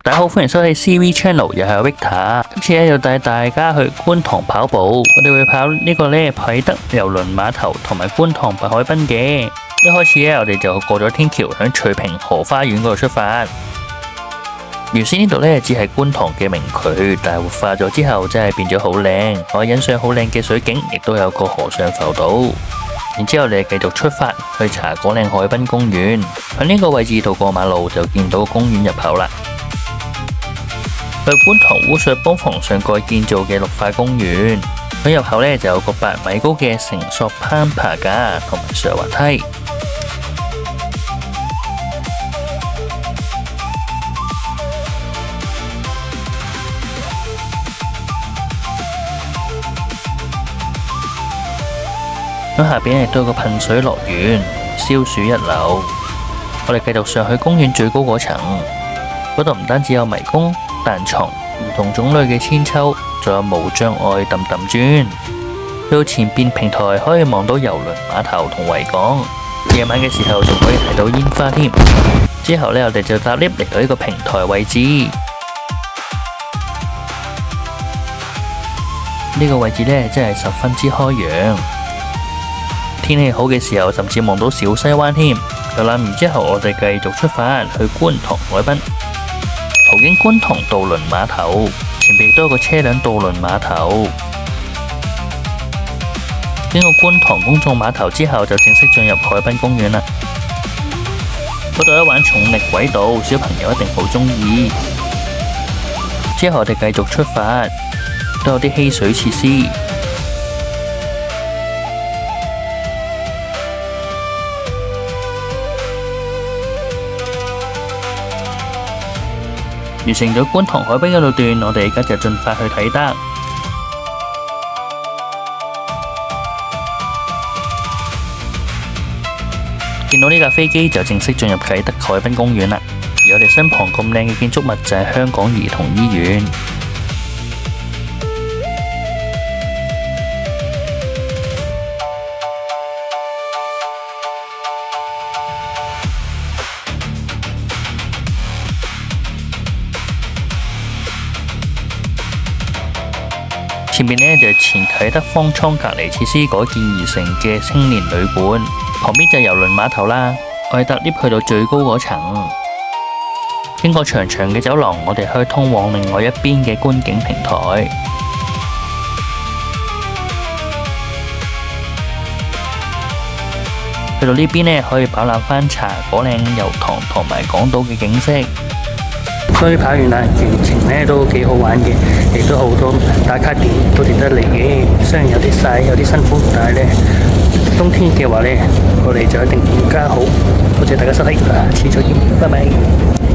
大家好，歡迎收睇 CV Channel，又係 Victor。今次咧就帶大家去觀塘跑步，我哋會跑呢個咧啟德郵輪碼頭同埋觀塘白海濱嘅。一開始咧我哋就過咗天橋，響翠屏河花園嗰度出發。原先呢度咧只係觀塘嘅明渠，但係活化咗之後真係變咗好靚，可以欣賞好靚嘅水景，亦都有個河上浮島。然之後我哋繼續出發去茶果嶺海濱公園，喺呢個位置度過馬路就見到公園入口啦。去觀塘污水泵房上蓋建造嘅綠化公園，喺入口呢就有個8米高嘅繩索攀爬架同埋上滑梯。喺下邊亦都有個噴水樂園，消暑一流。我哋繼續上去公園最高嗰層，嗰度唔單止有迷宮、彈床、唔同種類嘅韆鞦，仲有無障礙氹氹轉。去到前邊平台可以望到郵輪碼頭同維港，夜晚嘅時候仲可以睇到煙花添。之後呢，我哋就搭 lift 嚟到呢個平台位置。呢個位置呢，真係十分之開揚。天氣好嘅時候，甚至望到小西灣添。遊覽完之後，我哋繼續出發去觀塘海濱，途經觀塘渡輪碼頭，前面亦都有個車輛渡輪碼頭。經過觀塘公眾碼頭之後，就正式進入海濱公園啦。嗰度一玩重力軌道，小朋友一定好鍾意。之後我哋繼續出發，都有啲嬉水設施。完成咗觀塘海濱嗰度段，我哋而家就進發去啟德。見到呢架飛機就正式進入啟德海濱公園啦。而我哋身旁咁靚嘅建築物就係香港兒童醫院。前面呢就係前啟德方艙隔離設施改建而成嘅青年旅館，旁邊就係郵輪碼頭啦。我哋搭 lift 去到最高嗰層，經過長長嘅走廊，我哋可以通往另外一邊嘅觀景平台。去到呢邊呢，可以飽覽返茶果嶺油塘同埋港島嘅景色。所以跑完啦，全程呢都幾好玩嘅，亦都好多打卡點都值得嚟嘅。雖然有啲曬，有啲辛苦，但係呢冬天嘅話呢，我哋就一定更加好。多謝大家收睇，下次再見，拜拜。